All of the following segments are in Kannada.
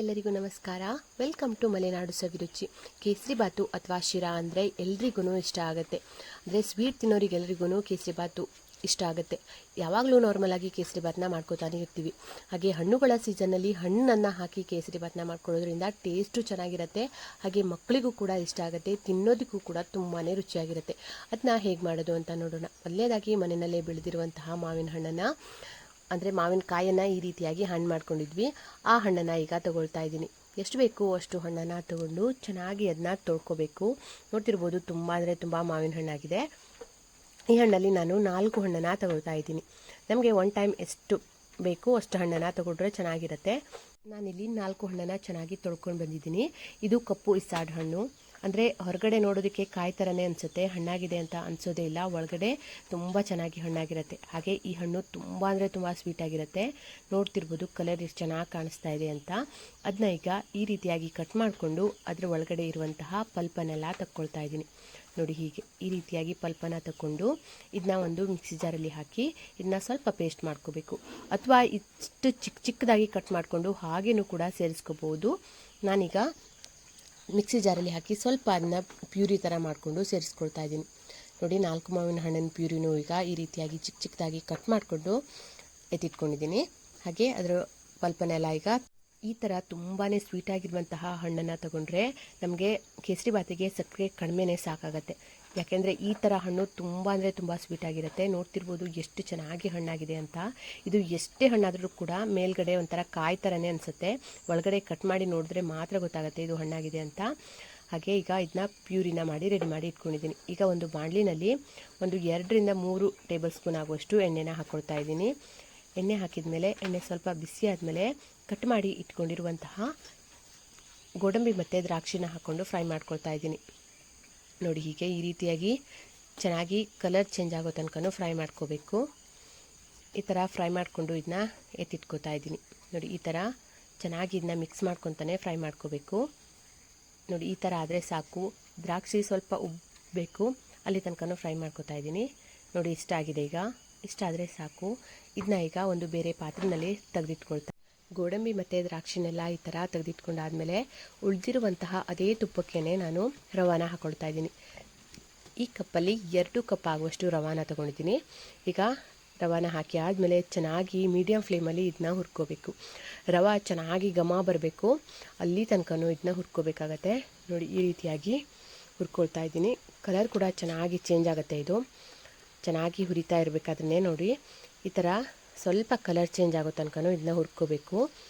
ಎಲ್ಲರಿಗೂ ನಮಸ್ಕಾರ. ವೆಲ್ಕಮ್ ಟು ಮಲೆನಾಡು ಸವಿರುಚಿ. ಕೇಸರಿ ಬಾತು ಅಥವಾ ಶಿರಾ ಅಂದರೆ ಎಲ್ರಿಗೂ ಇಷ್ಟ ಆಗುತ್ತೆ. ಅಂದರೆ ಸ್ವೀಟ್ ತಿನ್ನೋರಿಗೆಲ್ರಿಗೂ ಕೇಸರಿ ಬಾತು ಇಷ್ಟ ಆಗುತ್ತೆ. ಯಾವಾಗಲೂ ನಾರ್ಮಲ್ ಆಗಿ ಕೇಸರಿ ಬಾತನ್ನ ಮಾಡ್ಕೋತಾನೆ ಇರ್ತೀವಿ. ಹಾಗೆ ಹಣ್ಣುಗಳ ಸೀಸನ್ನಲ್ಲಿ ಹಣ್ಣನ್ನು ಹಾಕಿ ಕೇಸರಿ ಬಾತನ್ನ ಮಾಡ್ಕೊಳ್ಳೋದ್ರಿಂದ ಟೇಸ್ಟು ಚೆನ್ನಾಗಿರುತ್ತೆ. ಹಾಗೆ ಮಕ್ಕಳಿಗೂ ಕೂಡ ಇಷ್ಟ ಆಗುತ್ತೆ, ತಿನ್ನೋದಕ್ಕೂ ಕೂಡ ತುಂಬಾ ರುಚಿಯಾಗಿರುತ್ತೆ. ಅದನ್ನ ಹೇಗೆ ಮಾಡೋದು ಅಂತ ನೋಡೋಣ. ಮೊದಲನೇದಾಗಿ ಮನೆಯಲ್ಲೇ ಬೆಳೆದಿರುವಂತಹ ಮಾವಿನ ಹಣ್ಣನ್ನು ಅಂದರೆ ಮಾವಿನಕಾಯನ್ನು ಈ ರೀತಿಯಾಗಿ ಹಣ್ಣು ಮಾಡ್ಕೊಂಡಿದ್ವಿ. ಆ ಹಣ್ಣನ್ನು ಈಗ ತಗೊಳ್ತಾ ಇದ್ದೀನಿ. ಎಷ್ಟು ಬೇಕು ಅಷ್ಟು ಹಣ್ಣನ್ನು ತಗೊಂಡು ಚೆನ್ನಾಗಿ ಅದನ್ನ ತೊಳ್ಕೊಬೇಕು. ನೋಡ್ತಿರ್ಬೋದು, ತುಂಬ ಅಂದರೆ ತುಂಬ ಮಾವಿನ ಹಣ್ಣಾಗಿದೆ. ಈ ಹಣ್ಣಲ್ಲಿ ನಾನು 4 ಹಣ್ಣನ್ನು ತಗೊಳ್ತಾ ಇದ್ದೀನಿ. ನಮಗೆ ಒನ್ ಟೈಮ್ ಎಷ್ಟು ಬೇಕು ಅಷ್ಟು ಹಣ್ಣನ್ನು ತಗೊಂಡ್ರೆ ಚೆನ್ನಾಗಿರುತ್ತೆ. ನಾನಿಲ್ಲಿ 4 ಹಣ್ಣನ್ನು ಚೆನ್ನಾಗಿ ತೊಳ್ಕೊಂಡು ಬಂದಿದ್ದೀನಿ. ಇದು ಕಪ್ಪು ಇಸಾಡ್ ಹಣ್ಣು. ಅಂದರೆ ಹೊರಗಡೆ ನೋಡೋದಕ್ಕೆ ಕಾಯಿ ಥರನೇ ಅನಿಸುತ್ತೆ, ಹಣ್ಣಾಗಿದೆ ಅಂತ ಅನಿಸೋದೇ ಇಲ್ಲ. ಒಳಗಡೆ ತುಂಬ ಚೆನ್ನಾಗಿ ಹಣ್ಣಾಗಿರುತ್ತೆ. ಹಾಗೆ ಈ ಹಣ್ಣು ತುಂಬ ಅಂದರೆ ತುಂಬ ಸ್ವೀಟಾಗಿರುತ್ತೆ. ನೋಡ್ತಿರ್ಬೋದು ಕಲರ್ ಎಷ್ಟು ಚೆನ್ನಾಗಿ ಕಾಣಿಸ್ತಾ ಇದೆ ಅಂತ. ಅದನ್ನ ಈಗ ಈ ರೀತಿಯಾಗಿ ಕಟ್ ಮಾಡಿಕೊಂಡು ಅದರ ಒಳಗಡೆ ಇರುವಂತಹ ಪಲ್ಪನ್ನೆಲ್ಲ ತಕ್ಕೊಳ್ತಾ ಇದ್ದೀನಿ. ನೋಡಿ, ಹೀಗೆ ಈ ರೀತಿಯಾಗಿ ಪಲ್ಪನ್ನು ತಗೊಂಡು ಇದನ್ನ ಒಂದು ಮಿಕ್ಸಿ ಜಾರಲ್ಲಿ ಹಾಕಿ ಇದನ್ನ ಸ್ವಲ್ಪ ಪೇಸ್ಟ್ ಮಾಡ್ಕೋಬೇಕು. ಅಥವಾ ಇಷ್ಟು ಚಿಕ್ಕದಾಗಿ ಕಟ್ ಮಾಡಿಕೊಂಡು ಹಾಗೇನೂ ಕೂಡ ಸೇರಿಸ್ಕೋಬೋದು. ನಾನೀಗ ಮಿಕ್ಸಿ ಜಾರಲ್ಲಿ ಹಾಕಿ ಸ್ವಲ್ಪ ಅದನ್ನ ಪ್ಯೂರಿ ಥರ ಮಾಡಿಕೊಂಡು ಸೇರಿಸ್ಕೊಳ್ತಾ ಇದ್ದೀನಿ. ನೋಡಿ, 4 ಮಾವಿನ ಹಣ್ಣಿನ ಪ್ಯೂರಿನೂ ಈಗ ಈ ರೀತಿಯಾಗಿ ಚಿಕ್ಕದಾಗಿ ಕಟ್ ಮಾಡಿಕೊಂಡು ಎತ್ತಿಟ್ಕೊಂಡಿದ್ದೀನಿ. ಹಾಗೆ ಅದರ ಪಲ್ಪನೆಲ್ಲ ಈಗ ಈ ಥರ ತುಂಬಾ ಸ್ವೀಟಾಗಿರುವಂತಹ ಹಣ್ಣನ್ನು ತಗೊಂಡ್ರೆ ನಮಗೆ ಕೇಸರಿ ಬಾತಿಗೆ ಸಕ್ಕರೆ ಕಡಿಮೆನೇ ಸಾಕಾಗತ್ತೆ. ಯಾಕೆಂದರೆ ಈ ಥರ ಹಣ್ಣು ತುಂಬ ಅಂದರೆ ತುಂಬ ಸ್ವೀಟಾಗಿರುತ್ತೆ. ನೋಡ್ತಿರ್ಬೋದು ಎಷ್ಟು ಚೆನ್ನಾಗಿ ಹಣ್ಣಾಗಿದೆ ಅಂತ. ಇದು ಎಷ್ಟೇ ಹಣ್ಣಾದರೂ ಕೂಡ ಮೇಲ್ಗಡೆ ಒಂಥರ ಕಾಯಿ ಥರನೇ ಅನಿಸುತ್ತೆ. ಒಳಗಡೆ ಕಟ್ ಮಾಡಿ ನೋಡಿದ್ರೆ ಮಾತ್ರ ಗೊತ್ತಾಗುತ್ತೆ ಇದು ಹಣ್ಣಾಗಿದೆ ಅಂತ. ಹಾಗೆ ಈಗ ಇದನ್ನ ಪ್ಯೂರಿನ ಮಾಡಿ ರೆಡಿ ಮಾಡಿ ಇಟ್ಕೊಂಡಿದ್ದೀನಿ. ಈಗ ಒಂದು ಬಾಣಲಿನಲ್ಲಿ ಒಂದು 2 ರಿಂದ 3 ಟೇಬಲ್ ಸ್ಪೂನ್ ಆಗುವಷ್ಟು ಎಣ್ಣೆನ ಹಾಕ್ಕೊಳ್ತಾ ಇದ್ದೀನಿ. ಎಣ್ಣೆ ಹಾಕಿದ ಮೇಲೆ ಎಣ್ಣೆ ಸ್ವಲ್ಪ ಬಿಸಿ ಆದಮೇಲೆ ಕಟ್ ಮಾಡಿ ಇಟ್ಕೊಂಡಿರುವಂತಹ ಗೋಡಂಬಿ ಮತ್ತು ದ್ರಾಕ್ಷಿನ ಹಾಕ್ಕೊಂಡು ಫ್ರೈ ಮಾಡ್ಕೊಳ್ತಾ ಇದ್ದೀನಿ. ನೋಡಿ, ಹೀಗೆ ಈ ರೀತಿಯಾಗಿ ಚೆನ್ನಾಗಿ ಕಲರ್ ಚೇಂಜ್ ಆಗೋ ತನಕ ಫ್ರೈ ಮಾಡ್ಕೋಬೇಕು. ಈ ಥರ ಫ್ರೈ ಮಾಡಿಕೊಂಡು ಇದನ್ನ ಎತ್ತಿಟ್ಕೋತಾ ಇದ್ದೀನಿ. ನೋಡಿ, ಈ ಥರ ಚೆನ್ನಾಗಿ ಇದನ್ನ ಮಿಕ್ಸ್ ಮಾಡ್ಕೊತಾನೆ ಫ್ರೈ ಮಾಡ್ಕೋಬೇಕು. ನೋಡಿ, ಈ ಥರ ಆದರೆ ಸಾಕು. ದ್ರಾಕ್ಷಿ ಸ್ವಲ್ಪ ಉಬ್ಬಬೇಕು, ಅಲ್ಲಿ ತನಕ ಫ್ರೈ ಮಾಡ್ಕೋತಾ ಇದ್ದೀನಿ. ನೋಡಿ, ಇಷ್ಟ ಆಗಿದೆ. ಈಗ ಇಷ್ಟ ಆದರೆ ಸಾಕು. ಇದನ್ನ ಈಗ ಒಂದು ಬೇರೆ ಪಾತ್ರೆಯಲ್ಲಿ ತೆಗೆದಿಟ್ಕೊಳ್ತಾ, ಗೋಡಂಬಿ ಮತ್ತು ದ್ರಾಕ್ಷಿನೆಲ್ಲ ಈ ಥರ ತೆಗೆದಿಟ್ಕೊಂಡಾದಮೇಲೆ ಉಳಿದಿರುವಂತಹ ಅದೇ ತುಪ್ಪಕ್ಕೇ ನಾನು ರವಾನ ಹಾಕ್ಕೊಳ್ತಾ ಇದ್ದೀನಿ. ಈ ಕಪ್ಪಲ್ಲಿ 2 ಕಪ್ ಆಗುವಷ್ಟು ರವಾನ ತೊಗೊಂಡಿದ್ದೀನಿ. ಈಗ ರವಾನ ಹಾಕಿ ಆದಮೇಲೆ ಚೆನ್ನಾಗಿ ಮೀಡಿಯಮ್ ಫ್ಲೇಮಲ್ಲಿ ಇದನ್ನ ಹುರ್ಕೋಬೇಕು. ರವೆ ಚೆನ್ನಾಗಿ ಘಮ ಬರಬೇಕು, ಅಲ್ಲಿ ತನಕನೂ ಇದನ್ನ ಹುರ್ಕೋಬೇಕಾಗತ್ತೆ. ನೋಡಿ, ಈ ರೀತಿಯಾಗಿ ಹುರ್ಕೊಳ್ತಾ ಇದ್ದೀನಿ. ಕಲರ್ ಕೂಡ ಚೆನ್ನಾಗಿ ಚೇಂಜ್ ಆಗುತ್ತೆ. ಇದು ಚೆನ್ನಾಗಿ ಹುರಿತಾ ಇರಬೇಕಾದ್ರೆ ನೋಡಿ, ಈ ಥರ ಸ್ವಲ್ಪ ಕಲರ್ ಚೇಂಜ್ ಆಗೋ ತನಕನೂ ಇದನ್ನ ಹುರ್ಕೋಬೇಕು.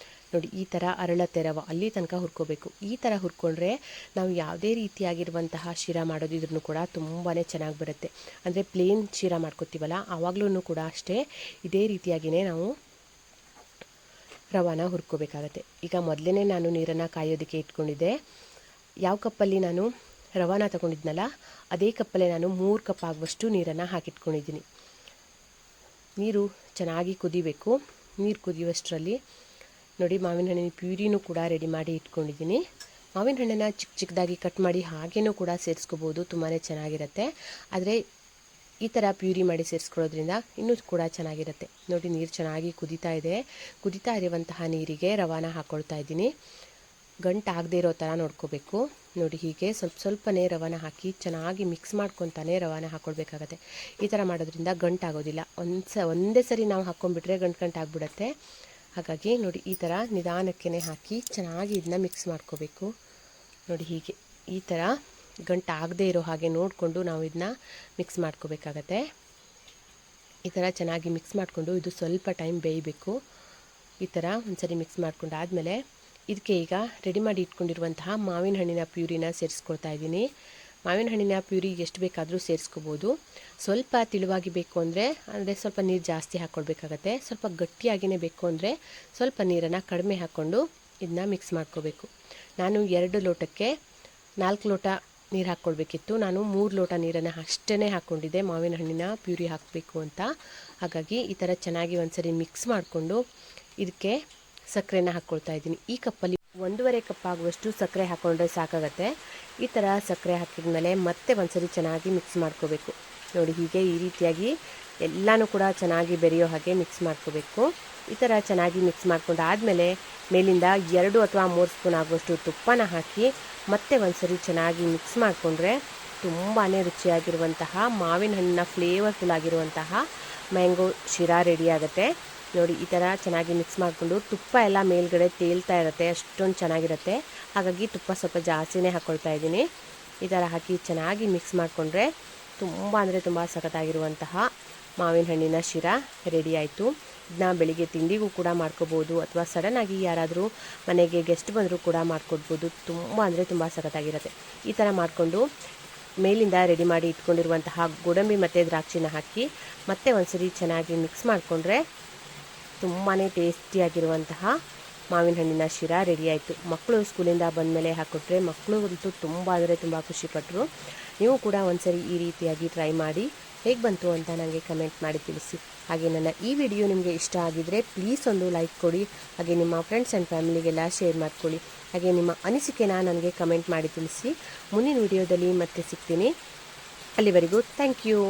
ನೋಡಿ, ಈ ಥರ ಅರಳತ್ತೆ ರವೆ, ಅಲ್ಲಿ ತನಕ ಹುರ್ಕೋಬೇಕು. ಈ ಥರ ಹುರ್ಕೊಂಡ್ರೆ ನಾವು ಯಾವುದೇ ರೀತಿಯಾಗಿರುವಂತಹ ಶಿರಾ ಮಾಡೋದಿದ್ರೂ ಕೂಡ ತುಂಬಾ ಚೆನ್ನಾಗಿ ಬರುತ್ತೆ. ಅಂದರೆ ಪ್ಲೇನ್ ಶಿರಾ ಮಾಡ್ಕೊತೀವಲ್ಲ, ಆವಾಗಲೂ ಕೂಡ ಅಷ್ಟೇ ಇದೇ ರೀತಿಯಾಗಿಯೇ ನಾವು ರವಾನ ಹುರ್ಕೋಬೇಕಾಗತ್ತೆ. ಈಗ ಮೊದಲೇ ನಾನು ನೀರನ್ನು ಕಾಯೋದಕ್ಕೆ ಇಟ್ಕೊಂಡಿದ್ದೆ. ಯಾವ ಕಪ್ಪಲ್ಲಿ ನಾನು ರವಾನ ತಗೊಂಡಿದ್ನಲ್ಲ ಅದೇ ಕಪ್ಪಲ್ಲೇ ನಾನು 3 ಕಪ್ ಆಗುವಷ್ಟು ನೀರನ್ನು ಹಾಕಿಟ್ಕೊಂಡಿದ್ದೀನಿ. ನೀರು ಚೆನ್ನಾಗಿ ಕುದಿಬೇಕು. ನೀರು ಕುದಿಯುವಷ್ಟರಲ್ಲಿ ನೋಡಿ, ಮಾವಿನ ಹಣ್ಣಿನ ಪ್ಯೂರಿನೂ ಕೂಡ ರೆಡಿ ಮಾಡಿ ಇಟ್ಕೊಂಡಿದ್ದೀನಿ. ಮಾವಿನ ಹಣ್ಣನ್ನು ಚಿಕ್ಕದಾಗಿ ಕಟ್ ಮಾಡಿ ಹಾಗೇನೂ ಕೂಡ ಸೇರಿಸ್ಕೋಬೋದು, ತುಂಬಾ ಚೆನ್ನಾಗಿರುತ್ತೆ. ಆದರೆ ಈ ಥರ ಪ್ಯೂರಿ ಮಾಡಿ ಸೇರಿಸ್ಕೊಳ್ಳೋದ್ರಿಂದ ಇನ್ನೂ ಕೂಡ ಚೆನ್ನಾಗಿರುತ್ತೆ. ನೋಡಿ, ನೀರು ಚೆನ್ನಾಗಿ ಕುದೀತಾ ಇದೆ. ಕುದೀತಾ ಇರುವಂತಹ ನೀರಿಗೆ ರವಾನ ಹಾಕ್ಕೊಳ್ತಾ ಇದ್ದೀನಿ. ಗಂಟಾಗದೇ ಇರೋ ಥರ ನೋಡ್ಕೋಬೇಕು. ನೋಡಿ, ಹೀಗೆ ಸ್ವಲ್ಪನೇ ರವಾನ ಹಾಕಿ ಚೆನ್ನಾಗಿ ಮಿಕ್ಸ್ ಮಾಡ್ಕೊತಾನೆ ರವಾನ ಹಾಕ್ಕೊಳ್ಬೇಕಾಗತ್ತೆ. ಈ ಥರ ಮಾಡೋದ್ರಿಂದ ಗಂಟಾಗೋದಿಲ್ಲ. ಒಂದೇ ಸರಿ ನಾವು ಹಾಕ್ಕೊಂಡ್ಬಿಟ್ರೆ ಗಂಟಾಗ್ಬಿಡುತ್ತೆ. ಹಾಗಾಗಿ ನೋಡಿ, ಈ ಥರ ನಿಧಾನಕ್ಕೆ ಹಾಕಿ ಚೆನ್ನಾಗಿ ಇದನ್ನ ಮಿಕ್ಸ್ ಮಾಡ್ಕೋಬೇಕು. ನೋಡಿ, ಹೀಗೆ ಈ ಥರ ಗಂಟಾಗದೇ ಇರೋ ಹಾಗೆ ನೋಡಿಕೊಂಡು ನಾವು ಇದನ್ನ ಮಿಕ್ಸ್ ಮಾಡ್ಕೋಬೇಕಾಗತ್ತೆ. ಈ ಥರ ಚೆನ್ನಾಗಿ ಮಿಕ್ಸ್ ಮಾಡಿಕೊಂಡು ಇದು ಸ್ವಲ್ಪ ಟೈಮ್ ಬೇಯಬೇಕು. ಈ ಥರ ಒಂದ್ಸರಿ ಮಿಕ್ಸ್ ಮಾಡ್ಕೊಂಡಾದಮೇಲೆ ಇದಕ್ಕೆ ಈಗ ರೆಡಿ ಮಾಡಿ ಇಟ್ಕೊಂಡಿರುವಂತಹ ಮಾವಿನ ಹಣ್ಣಿನ ಪ್ಯೂರಿನ ಸೇರಿಸ್ಕೊಳ್ತಾ ಇದ್ದೀನಿ. ಮಾವಿನ ಹಣ್ಣಿನ ಪ್ಯೂರಿ ಎಷ್ಟು ಬೇಕಾದರೂ ಸೇರಿಸ್ಕೋಬೋದು. ಸ್ವಲ್ಪ ತಿಳುವಾಗಿ ಬೇಕು ಅಂದರೆ ಸ್ವಲ್ಪ ನೀರು ಜಾಸ್ತಿ ಹಾಕ್ಕೊಳ್ಬೇಕಾಗತ್ತೆ. ಸ್ವಲ್ಪ ಗಟ್ಟಿಯಾಗಿಯೇ ಬೇಕು ಅಂದರೆ ಸ್ವಲ್ಪ ನೀರನ್ನು ಕಡಿಮೆ ಹಾಕ್ಕೊಂಡು ಇದನ್ನ ಮಿಕ್ಸ್ ಮಾಡ್ಕೋಬೇಕು. ನಾನು 2 ಲೋಟಕ್ಕೆ 4 ಲೋಟ ನೀರು ಹಾಕ್ಕೊಳ್ಬೇಕಿತ್ತು. ನಾನು 3 ಲೋಟ ನೀರನ್ನು ಅಷ್ಟೇ ಹಾಕ್ಕೊಂಡಿದ್ದೆ ಮಾವಿನ ಹಣ್ಣಿನ ಪ್ಯೂರಿ ಹಾಕಬೇಕು ಅಂತ. ಹಾಗಾಗಿ ಈ ಥರ ಚೆನ್ನಾಗಿ ಒಂದ್ಸರಿ ಮಿಕ್ಸ್ ಮಾಡಿಕೊಂಡು ಇದಕ್ಕೆ ಸಕ್ಕರೆನ ಹಾಕ್ಕೊಳ್ತಾ ಇದ್ದೀನಿ. ಈ ಕಪ್ಪಲ್ಲಿ 1.5 ಕಪ್ ಆಗುವಷ್ಟು ಸಕ್ಕರೆ ಹಾಕ್ಕೊಂಡ್ರೆ ಸಾಕಾಗತ್ತೆ. ಈ ಥರ ಸಕ್ಕರೆ ಹಾಕಿದ್ಮೇಲೆ ಮತ್ತೆ ಒಂದ್ಸರಿ ಚೆನ್ನಾಗಿ ಮಿಕ್ಸ್ ಮಾಡ್ಕೋಬೇಕು. ನೋಡಿ, ಹೀಗೆ ಈ ರೀತಿಯಾಗಿ ಎಲ್ಲನೂ ಕೂಡ ಚೆನ್ನಾಗಿ ಬೆರೆಯೋ ಹಾಗೆ ಮಿಕ್ಸ್ ಮಾಡ್ಕೋಬೇಕು. ಈ ಥರ ಚೆನ್ನಾಗಿ ಮಿಕ್ಸ್ ಮಾಡ್ಕೊಂಡು ಆದಮೇಲೆ ಮೇಲಿಂದ 2 ಅಥವಾ 3 ಸ್ಪೂನ್ ಆಗುವಷ್ಟು ತುಪ್ಪನ ಹಾಕಿ ಮತ್ತೆ ಒಂದ್ಸರಿ ಚೆನ್ನಾಗಿ ಮಿಕ್ಸ್ ಮಾಡಿಕೊಂಡ್ರೆ ತುಂಬಾ ರುಚಿಯಾಗಿರುವಂತಹ ಮಾವಿನ ಹಣ್ಣಿನ ಫ್ಲೇವರ್ಫುಲ್ ಆಗಿರುವಂತಹ ಮ್ಯಾಂಗೋ ಶಿರಾ ರೆಡಿ ಆಗುತ್ತೆ ನೋಡಿ. ಈ ಥರ ಚೆನ್ನಾಗಿ ಮಿಕ್ಸ್ ಮಾಡಿಕೊಂಡು ತುಪ್ಪ ಎಲ್ಲ ಮೇಲ್ಗಡೆ ತೇಲ್ತಾ ಇರುತ್ತೆ, ಅಷ್ಟೊಂದು ಚೆನ್ನಾಗಿರುತ್ತೆ. ಹಾಗಾಗಿ ತುಪ್ಪ ಸ್ವಲ್ಪ ಜಾಸ್ತಿನೇ ಹಾಕ್ಕೊಳ್ತಾ ಇದ್ದೀನಿ. ಈ ಥರ ಹಾಕಿ ಚೆನ್ನಾಗಿ ಮಿಕ್ಸ್ ಮಾಡಿಕೊಂಡ್ರೆ ತುಂಬ ಸಖತ್ತಾಗಿರುವಂತಹ ಮಾವಿನ ಹಣ್ಣಿನ ಶಿರಾ ರೆಡಿ ಆಯಿತು. ಇದನ್ನ ಬೆಳಿಗ್ಗೆ ತಿಂಡಿಗೂ ಕೂಡ ಮಾಡ್ಕೋಬೋದು ಅಥವಾ ಸಡನ್ನಾಗಿ ಯಾರಾದರೂ ಮನೆಗೆ ಗೆಸ್ಟ್ ಬಂದರೂ ಕೂಡ ಮಾಡಿಕೊಡ್ಬೋದು. ತುಂಬ ಸಖತ್ತಾಗಿರುತ್ತೆ. ಈ ಥರ ಮಾಡಿಕೊಂಡು ಮೇಲಿಂದ ರೆಡಿ ಮಾಡಿ ಇಟ್ಕೊಂಡಿರುವಂತಹ ಗೋಡಂಬಿ ಮತ್ತು ದ್ರಾಕ್ಷಿನ ಹಾಕಿ ಮತ್ತೆ ಒಂದ್ಸರಿ ಚೆನ್ನಾಗಿ ಮಿಕ್ಸ್ ಮಾಡಿಕೊಂಡ್ರೆ ತುಂಬಾ ಟೇಸ್ಟಿಯಾಗಿರುವಂತಹ ಮಾವಿನ ಹಣ್ಣಿನ ಶಿರಾ ರೆಡಿ ಆಯಿತು. ಮಕ್ಕಳು ಸ್ಕೂಲಿಂದ ಬಂದಮೇಲೆ ಹಾಕ್ಕೊಟ್ರೆ ಮಕ್ಕಳು ಅಂತೂ ತುಂಬ ಖುಷಿಪಟ್ಟರು. ನೀವು ಕೂಡ ಒಂದ್ಸರಿ ಈ ರೀತಿಯಾಗಿ ಟ್ರೈ ಮಾಡಿ ಹೇಗೆ ಬಂತು ಅಂತ ನನಗೆ ಕಮೆಂಟ್ ಮಾಡಿ ತಿಳಿಸಿ. ಹಾಗೆ ನನ್ನ ಈ ವಿಡಿಯೋ ನಿಮಗೆ ಇಷ್ಟ ಆಗಿದ್ದರೆ ಪ್ಲೀಸ್ ಒಂದು ಲೈಕ್ ಕೊಡಿ. ಹಾಗೆ ನಿಮ್ಮ ಫ್ರೆಂಡ್ಸ್ ಆ್ಯಂಡ್ ಫ್ಯಾಮಿಲಿಗೆಲ್ಲ ಶೇರ್ ಮಾಡ್ಕೊಳ್ಳಿ. ಹಾಗೆ ನಿಮ್ಮ ಅನಿಸಿಕೆನ ನನಗೆ ಕಮೆಂಟ್ ಮಾಡಿ ತಿಳಿಸಿ. ಮುಂದಿನ ವಿಡಿಯೋದಲ್ಲಿ ಮತ್ತೆ ಸಿಗ್ತೀನಿ. ಅಲ್ಲಿವರೆಗೂ ಥ್ಯಾಂಕ್ ಯು.